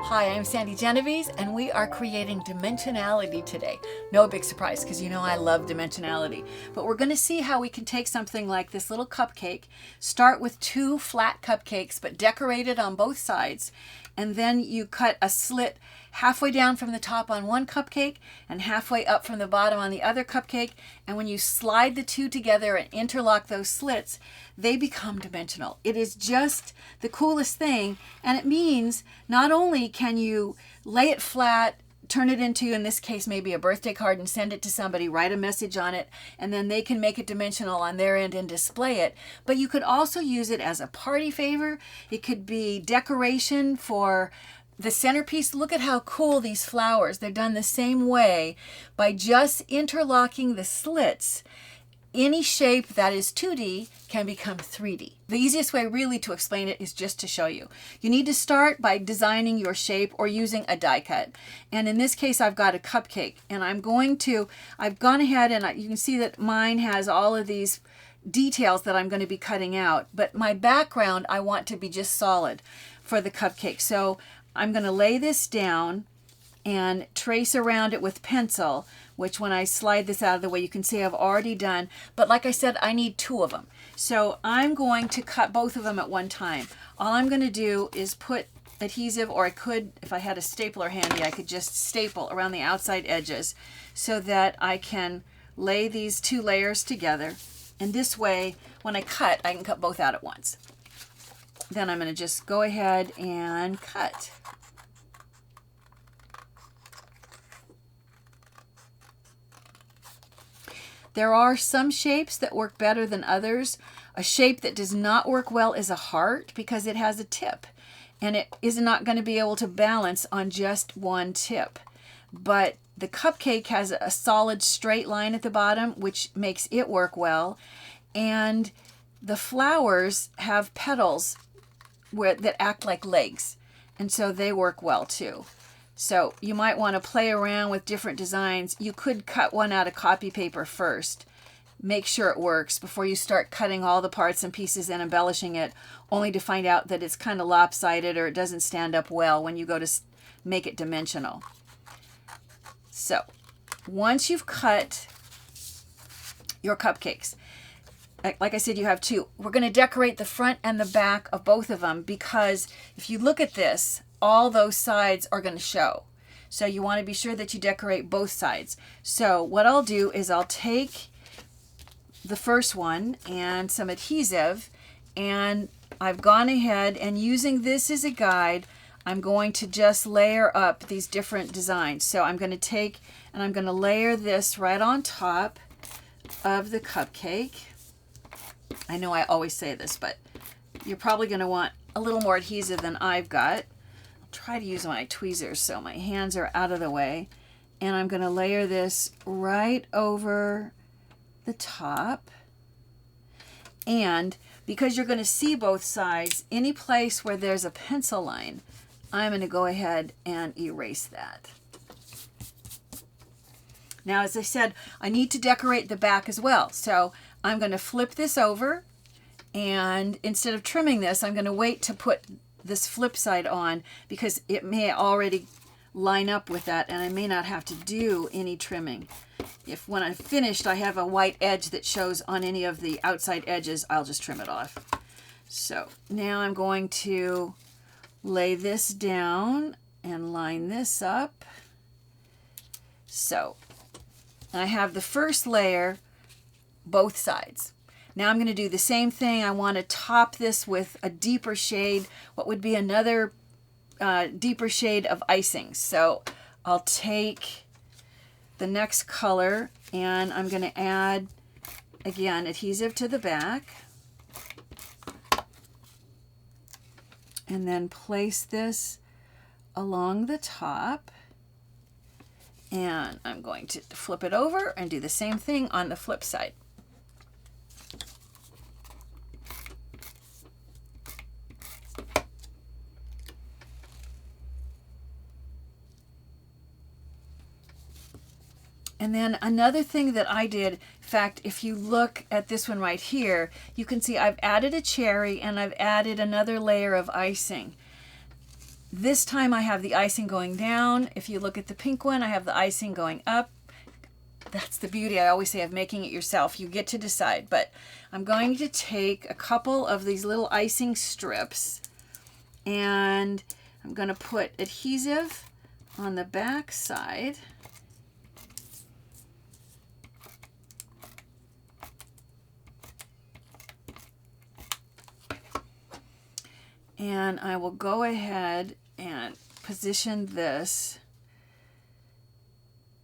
Hi, I'm Sandi Genovese, and we are creating dimensionality today. No big surprise, because you know I love dimensionality. But we're going to see how we can take something like this little cupcake, start with 2 flat cupcakes, but decorated on both sides, and then you cut a slit halfway down from the top on one cupcake and halfway up from the bottom on the other cupcake. And when you slide the 2 together and interlock those slits, they become dimensional. It is just the coolest thing, and it means not only can you lay it flat, turn it into, in this case, maybe a birthday card and send it to somebody, write a message on it, and then they can make it dimensional on their end and display it. But you could also use it as a party favor. It could be decoration for the centerpiece. Look at how cool these flowers. They're done the same way by just interlocking the slits. Any shape that is 2D can become 3D. The easiest way really to explain it is just to show you. You need to start by designing your shape or using a die cut. And in this case, I've got a cupcake, and I've gone ahead and you can see that mine has all of these details that I'm going to be cutting out. But my background, I want to be just solid for the cupcake. So I'm going to lay this down and trace around it with pencil, which when I slide this out of the way, you can see I've already done. But like I said, I need 2 of them. So I'm going to cut both of them at one time. All I'm going to do is put adhesive, or I could, if I had a stapler handy, I could just staple around the outside edges so that I can lay these 2 layers together. And this way, when I can cut both out at once. Then I'm going to just go ahead and cut. There are some shapes that work better than others. A shape that does not work well is a heart because it has a tip, and it is not going to be able to balance on just one tip. But the cupcake has a solid straight line at the bottom, which makes it work well. And the flowers have petals that act like legs, and so they work well too. So you might want to play around with different designs. You could cut one out of copy paper first. Make sure it works before you start cutting all the parts and pieces and embellishing it, only to find out that it's kind of lopsided or it doesn't stand up well when you go to make it dimensional. So once you've cut your cupcakes, like I said, you have 2. We're going to decorate the front and the back of both of them because if you look at this, all those sides are going to show. So you want to be sure that you decorate both sides. So what I'll do is I'll take the first one and some adhesive, and I've gone ahead and using this as a guide, I'm going to just layer up these different designs. So I'm going to take and I'm going to layer this right on top of the cupcake. I know I always say this, but you're probably going to want a little more adhesive than I've got. Try to use my tweezers so my hands are out of the way, and I'm going to layer this right over the top. And because you're going to see both sides, any place where there's a pencil line, I'm going to go ahead and erase that. Now, as I said, I need to decorate the back as well, so I'm going to flip this over, and instead of trimming this, I'm going to wait to put this flip side on because it may already line up with that and I may not have to do any trimming. If when I'm finished I have a white edge that shows on any of the outside edges, I'll just trim it off. So now I'm going to lay this down and line this up. So I have the first layer both sides. Now I'm going to do the same thing. I want to top this with a deeper shade, what would be another deeper shade of icing. So I'll take the next color and I'm going to add, again, adhesive to the back. And then place this along the top. And I'm going to flip it over and do the same thing on the flip side. And then another thing that I did, in fact, if you look at this one right here, you can see I've added a cherry and I've added another layer of icing. This time I have the icing going down. If you look at the pink one, I have the icing going up. That's the beauty, I always say, of making it yourself. You get to decide, but I'm going to take a couple of these little icing strips and I'm going to put adhesive on the back side. And I will go ahead and position this.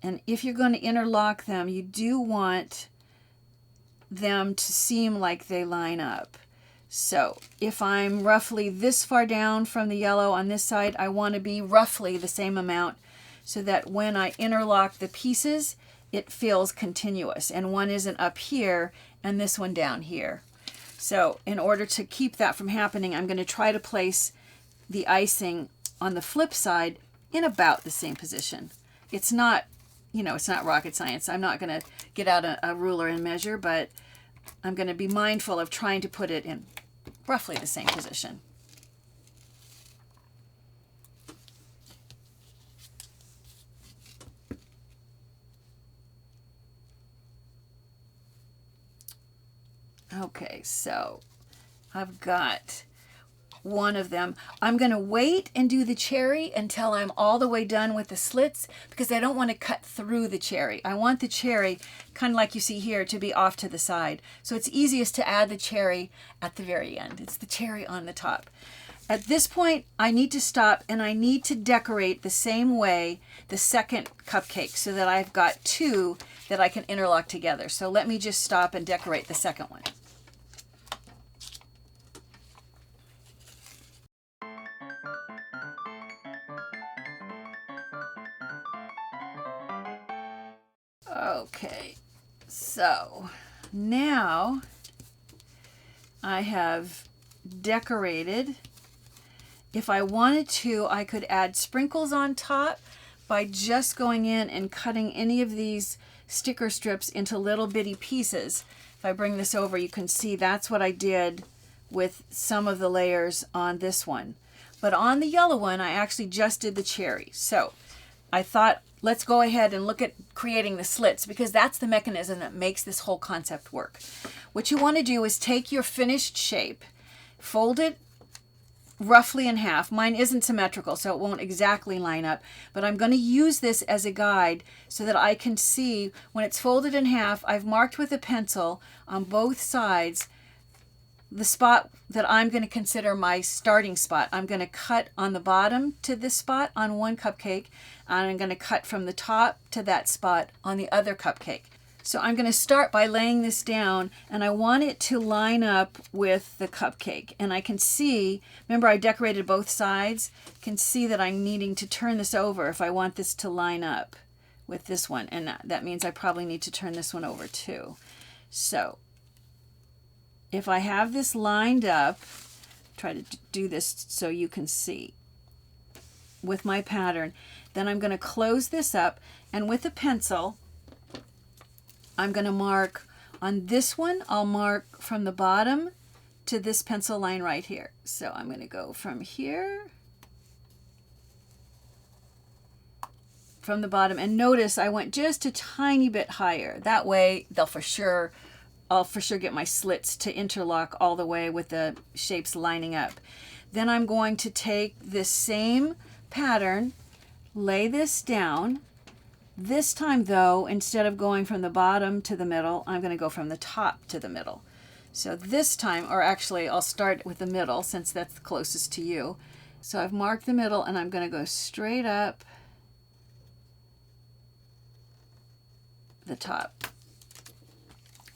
And if you're going to interlock them, you do want them to seem like they line up. So if I'm roughly this far down from the yellow on this side, I want to be roughly the same amount so that when I interlock the pieces, it feels continuous. And one isn't up here and this one down here. So in order to keep that from happening, I'm going to try to place the icing on the flip side in about the same position. It's not, you know, it's not rocket science. I'm not going to get out a ruler and measure, but I'm going to be mindful of trying to put it in roughly the same position. Okay, so I've got one of them. I'm going to wait and do the cherry until I'm all the way done with the slits because I don't want to cut through the cherry. I want the cherry, kind of like you see here, to be off to the side. So it's easiest to add the cherry at the very end. It's the cherry on the top. At this point, I need to stop and I need to decorate the same way the second cupcake so that I've got two that I can interlock together. So let me just stop and decorate the second one. Okay, so now I have decorated. If I wanted to, I could add sprinkles on top by just going in and cutting any of these sticker strips into little bitty pieces. If I bring this over, you can see that's what I did with some of the layers on this one. But on the yellow one, I actually just did the cherry. So I thought, let's go ahead and look at creating the slits because that's the mechanism that makes this whole concept work. What you want to do is take your finished shape, fold it roughly in half. Mine isn't symmetrical, so it won't exactly line up, but I'm going to use this as a guide so that I can see when it's folded in half. I've marked with a pencil on both sides the spot that I'm going to consider my starting spot. I'm going to cut on the bottom to this spot on one cupcake, and I'm going to cut from the top to that spot on the other cupcake. So I'm going to start by laying this down, and I want it to line up with the cupcake. And I can see, remember I decorated both sides, can see that I'm needing to turn this over if I want this to line up with this one. And that means I probably need to turn this one over too. So if I have this lined up, try to do this so you can see with my pattern, then I'm going to close this up, and with a pencil, I'm going to mark on this one. I'll mark from the bottom to this pencil line right here. So I'm going to go from here, from the bottom, and notice I went just a tiny bit higher. That way I'll for sure get my slits to interlock all the way with the shapes lining up. Then I'm going to take this same pattern, lay this down. This time though, instead of going from the bottom to the middle, I'm going to go from the top to the middle. So this time, or actually I'll start with the middle since that's the closest to you. So I've marked the middle and I'm going to go straight up the top.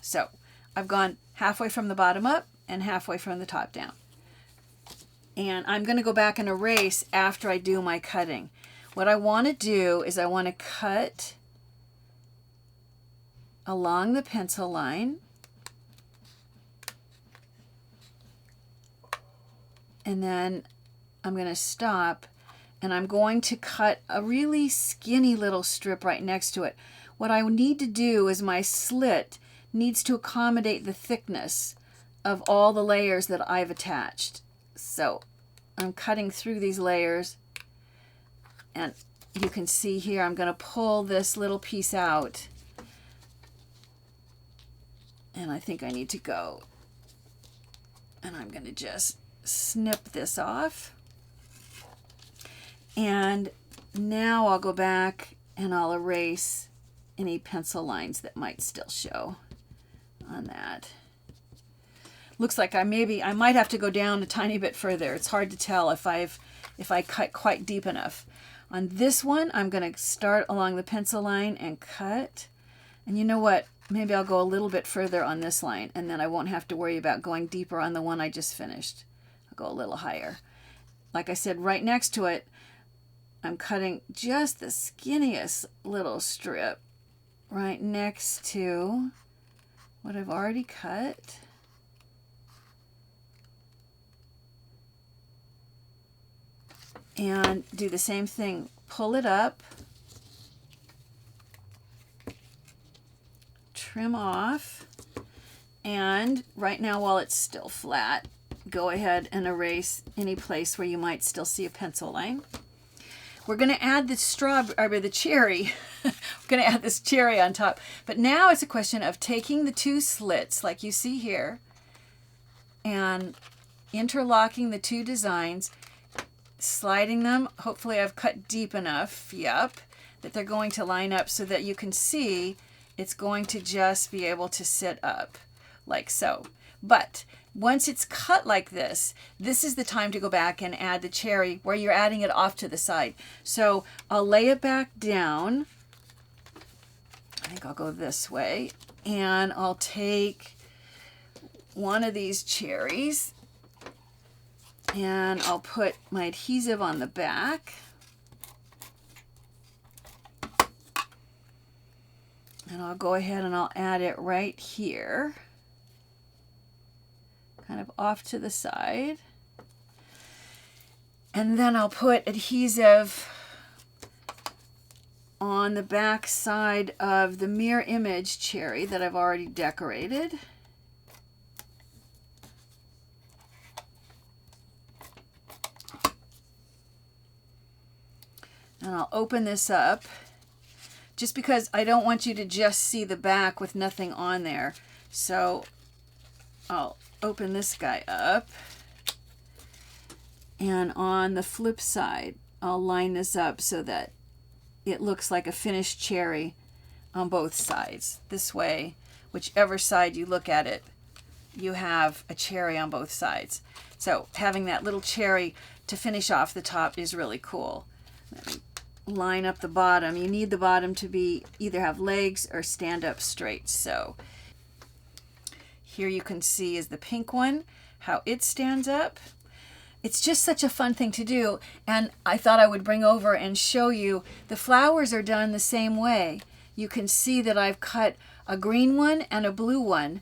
So I've gone halfway from the bottom up and halfway from the top down. And I'm going to go back and erase after I do my cutting. What I want to do is I want to cut along the pencil line. And then I'm going to stop and I'm going to cut a really skinny little strip right next to it. What I need to do is my slit needs to accommodate the thickness of all the layers that I've attached. So I'm cutting through these layers And you can see here, I'm going to pull this little piece out. And I think I need to go. And I'm going to just snip this off. And now I'll go back and I'll erase any pencil lines that might still show on that. Looks like I might have to go down a tiny bit further. It's hard to tell if I cut quite deep enough. On this one, I'm going to start along the pencil line and cut. And you know what? Maybe I'll go a little bit further on this line, and then I won't have to worry about going deeper on the one I just finished. I'll go a little higher. Like I said, right next to it, I'm cutting just the skinniest little strip right next to what I've already cut. And do the same thing. Pull it up. Trim off. And right now, while it's still flat, go ahead and erase any place where you might still see a pencil line. We're going to add the cherry. We're going to add this cherry on top. But now it's a question of taking the two slits, like you see here, and interlocking the two designs, sliding them. Hopefully I've cut deep enough, yep, that they're going to line up so that you can see it's going to just be able to sit up like so. But once it's cut like this, this is the time to go back and add the cherry where you're adding it off to the side. So I'll lay it back down. I think I'll go this way. And I'll take one of these cherries and I'll put my adhesive on the back. And I'll go ahead and I'll add it right here, kind of off to the side. And then I'll put adhesive on the back side of the mirror image cherry that I've already decorated. And I'll open this up just because I don't want you to just see the back with nothing on there. So I'll open this guy up. And on the flip side, I'll line this up so that it looks like a finished cherry on both sides. This way, whichever side you look at it, you have a cherry on both sides. So having that little cherry to finish off the top is really cool. Let me line up the bottom. You need the bottom to be either have legs or stand up straight. So here you can see is the pink one, how it stands up. It's just such a fun thing to do, and I thought I would bring over and show you. The flowers are done the same way. You can see that I've cut a green one and a blue one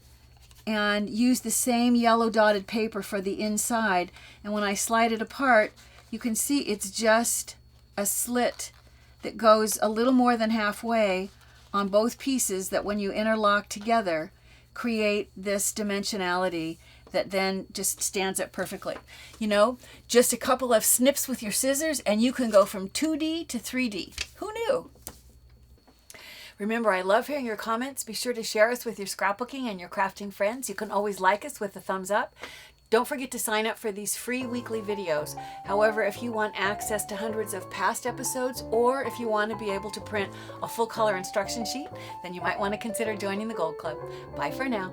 and used the same yellow dotted paper for the inside, and when I slide it apart, you can see it's just a slit that goes a little more than halfway on both pieces that when you interlock together create this dimensionality that then just stands up perfectly. You know, just a couple of snips with your scissors and you can go from 2D to 3D. Who knew? Remember, I love hearing your comments. Be sure to share us with your scrapbooking and your crafting friends. You can always like us with a thumbs up. Don't forget to sign up for these free weekly videos. However, if you want access to hundreds of past episodes, or if you want to be able to print a full color instruction sheet, then you might want to consider joining the Gold Club. Bye for now.